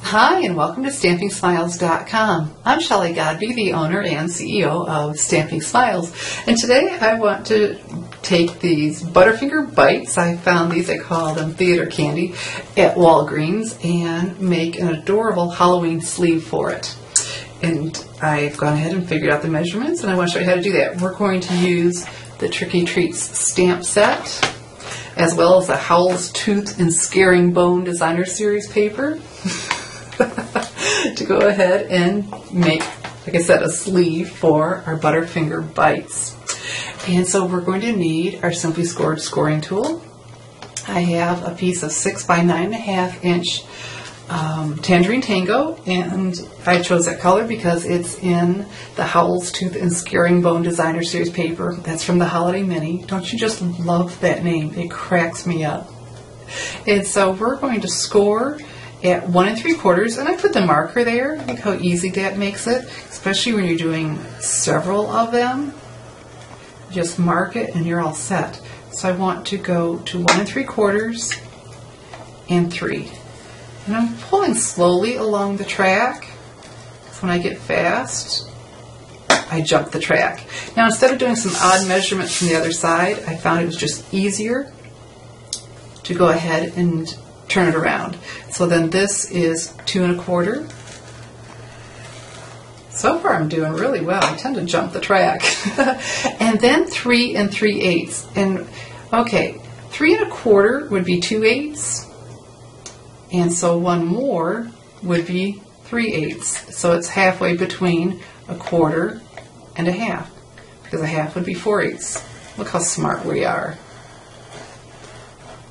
Hi, and welcome to StampingSmiles.com. I'm Shelley Godby, the owner and CEO of Stamping Smiles, and today I want to take these Butterfinger Bites. I found these, I call them theater candy, at Walgreens, and make an adorable Halloween sleeve for it. And I've gone ahead and figured out the measurements, and I want to show you how to do that. We're going to use the Tricky Treats stamp set, as well as the Howl's Tooth and Scaring Bone Designer Series paper. To go ahead and make, like I said, a sleeve for our Butterfinger Bites. And so we're going to need our Simply Scored scoring tool. I have a piece of 6 by 9.5 inch Tangerine Tango, and I chose that color because it's in the Howl's Tooth and Scaring Bone Designer Series paper. That's from the Holiday Mini. Don't you just love that name? It cracks me up. And so we're going to score at 1 3/4, and I put the marker there. Look how easy that makes it, especially when you're doing several of them. Just mark it and you're all set. So I want to go to 1 3/4 and 3. And I'm pulling slowly along the track. So when I get fast, I jump the track. Now instead of doing some odd measurements from the other side, I found it was just easier to go ahead and turn it around. So then this is 2 1/4. So far I'm doing really well. I tend to jump the track. And then 3 3/8. And okay, 3 1/4 would be 2/8. And so one more would be 3/8. So it's halfway between 1/4 and 1/2, because 1/2 would be 4/8. Look how smart we are.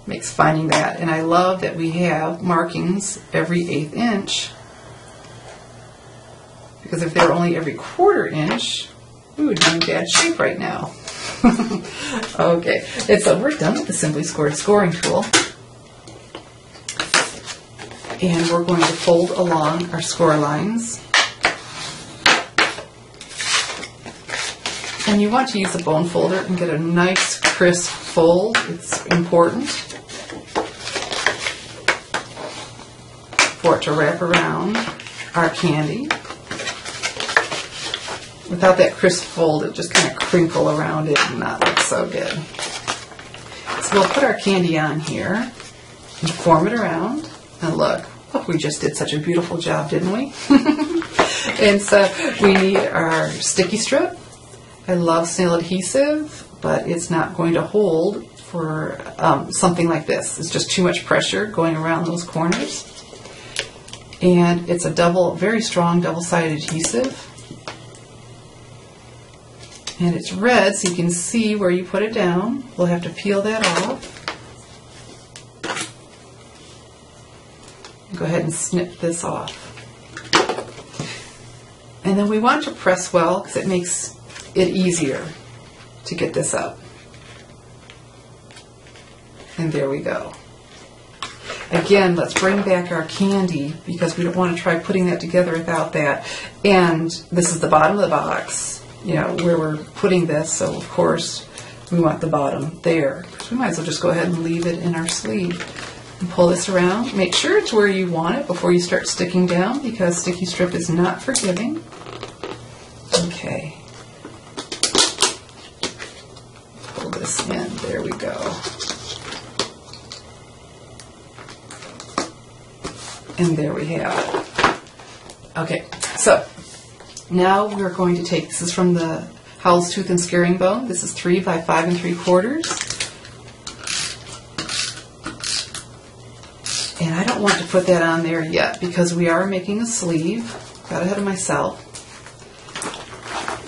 Makes finding that. And I love that we have markings every 1/8 inch, because if they were only every 1/4 inch, we would be in bad shape right now. Okay, and so we're done with the Simply Scored scoring tool. And we're going to fold along our score lines. And you want to use a bone folder and get a nice crisp fold. It's important for it to wrap around our candy. Without that crisp fold, it just kind of crinkle around it and not look so good. So we'll put our candy on here and form it around. And look, we just did such a beautiful job, didn't we? And so we need our sticky strip. I love snail adhesive, but it's not going to hold for something like this. It's just too much pressure going around those corners. And it's a very strong double-sided adhesive. And it's red, so you can see where you put it down. We'll have to peel that off. Go ahead and snip this off. And then we want to press well, because it makes it easier to get this up. And there we go. Again, let's bring back our candy, because we don't want to try putting that together without that. And this is the bottom of the box, you know, where we're putting this, so of course we want the bottom there. We might as well just go ahead and leave it in our sleeve. And pull this around. Make sure it's where you want it before you start sticking down, because sticky strip is not forgiving. Okay. Pull this in. There we go. And there we have it. Okay, so now we're going to take, this is from the Howl's Tooth and Scaring Bone. This is 3 by 5 3/4. And I don't want to put that on there yet, because we are making a sleeve. Got ahead of myself.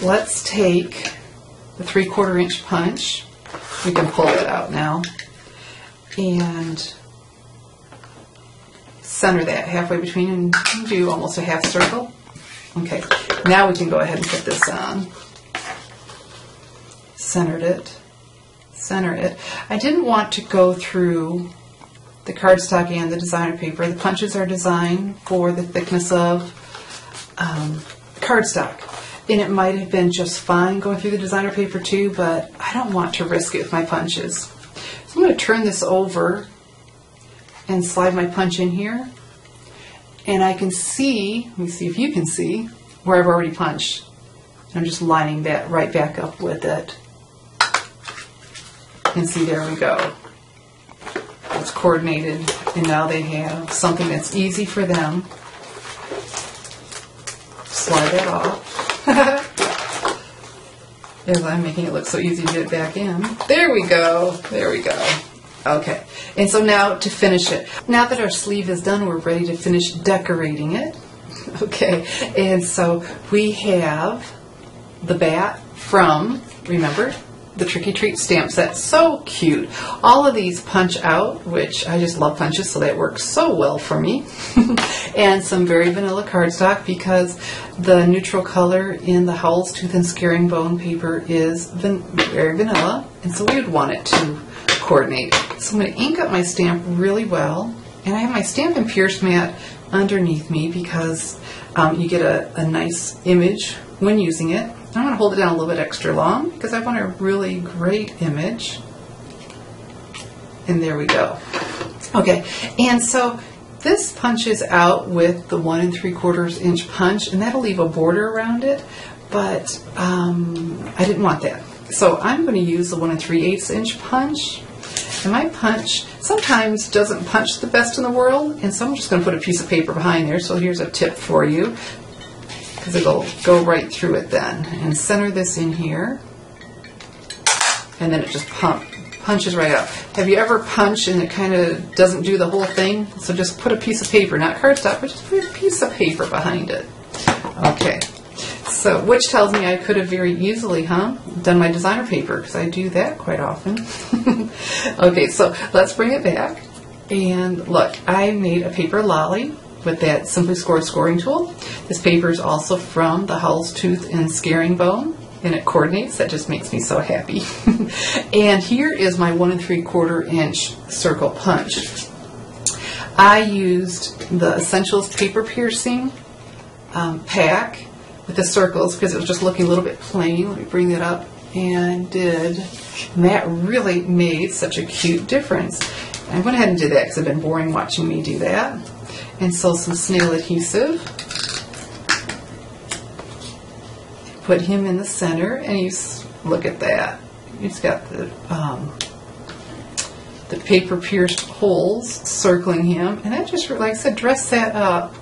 Let's take the 3/4 inch punch. We can pull it out now. And center that halfway between, and do almost a half circle. Okay, now we can go ahead and put this on. Centered it. Center it. I didn't want to go through the cardstock and the designer paper. The punches are designed for the thickness of cardstock. And it might have been just fine going through the designer paper too, but I don't want to risk it with my punches. So I'm going to turn this over and slide my punch in here and I can see, let me see if you can see, where I've already punched. I'm just lining that right back up with it. And see, there we go. It's coordinated, and now they have something that's easy for them. Slide that off. As I'm making it look so easy to get it back in. There we go. There we go. Okay. And so now to finish it. Now that our sleeve is done, we're ready to finish decorating it. Okay. And so we have the bat from, remember, the Tricky Treat stamp set. So cute. All of these punch out, which I just love punches, so that works so well for me. And some very vanilla cardstock, because the neutral color in the Howl's Tooth and Scaring Bone paper is very vanilla, and so we would want it to coordinate. So I'm going to ink up my stamp really well, and I have my Stampin' Pierce mat underneath me because you get a nice image when using it. I'm going to hold it down a little bit extra long because I want a really great image. And there we go. Okay, and so this punches out with the 1 3/4 inch punch, and that'll leave a border around it, but I didn't want that. So I'm going to use the 1 3/8 inch punch. And my punch sometimes doesn't punch the best in the world, and so I'm just going to put a piece of paper behind there. So here's a tip for you, because it'll go right through it then. And center this in here, and then it just punches right up. Have you ever punched and it kind of doesn't do the whole thing? So just put a piece of paper, not cardstock, but just put a piece of paper behind it. Okay. So, which tells me I could have very easily, done my designer paper, because I do that quite often. Okay, so let's bring it back. And look, I made a paper lolly with that Simply Scored scoring tool. This paper is also from the Howl's Tooth and Scaring Bone, and it coordinates. That just makes me so happy. And here is my 1 3/4 inch circle punch. I used the Essentials paper piercing pack with the circles because it was just looking a little bit plain. Let me bring that up. And that really made such a cute difference. I went ahead and did that because it's been boring watching me do that. And so some snail adhesive. Put him in the center, and he's, look at that. He's got the paper pierced holes circling him, and that just, like I said, dress that up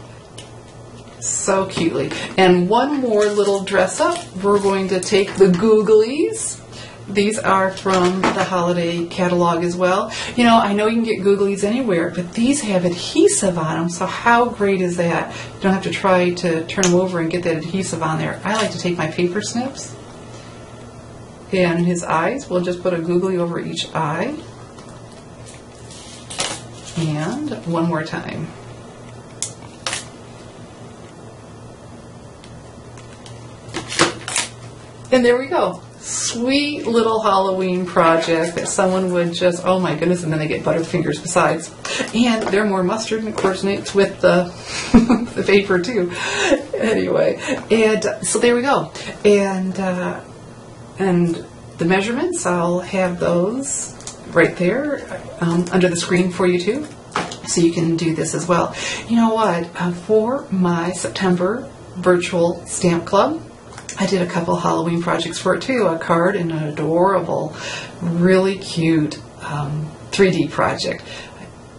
so cutely. And one more little dress up. We're going to take the googlies. These are from the holiday catalog as well. You know, I know you can get googlies anywhere, but these have adhesive on them, so how great is that? You don't have to try to turn them over and get that adhesive on there. I like to take my paper snips, and his eyes, we'll just put a googly over each eye. And one more time. And there we go. Sweet little Halloween project that someone would just, oh my goodness, and then they get butterfingers besides. And they're more mustard, and it coordinates with the, the paper too. Anyway, and so there we go. And the measurements, I'll have those right there under the screen for you too, so you can do this as well. You know what? For my September virtual stamp club, I did a couple Halloween projects for it too, a card and an adorable, really cute 3D project.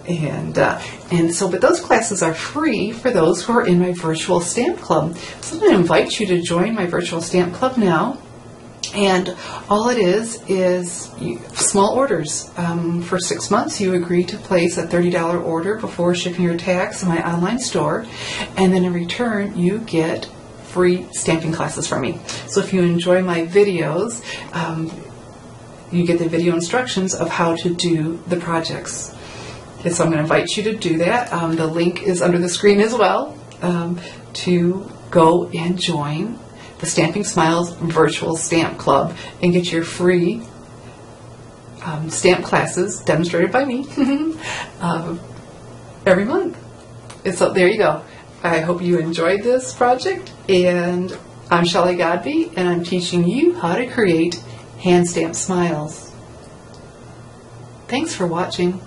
And so, but those classes are free for those who are in my virtual stamp club. So I'm going to invite you to join my virtual stamp club now. And all it is small orders. For 6 months, you agree to place a $30 order before shipping your tax in my online store. And then in return, you get free stamping classes from me. So if you enjoy my videos, you get the video instructions of how to do the projects. And so I'm going to invite you to do that. The link is under the screen as well, to go and join the Stamping Smiles Virtual Stamp Club and get your free stamp classes demonstrated by me every month. And so there you go. I hope you enjoyed this project, and I'm Shelley Godby, and I'm teaching you how to create hand stamped smiles. Thanks for watching.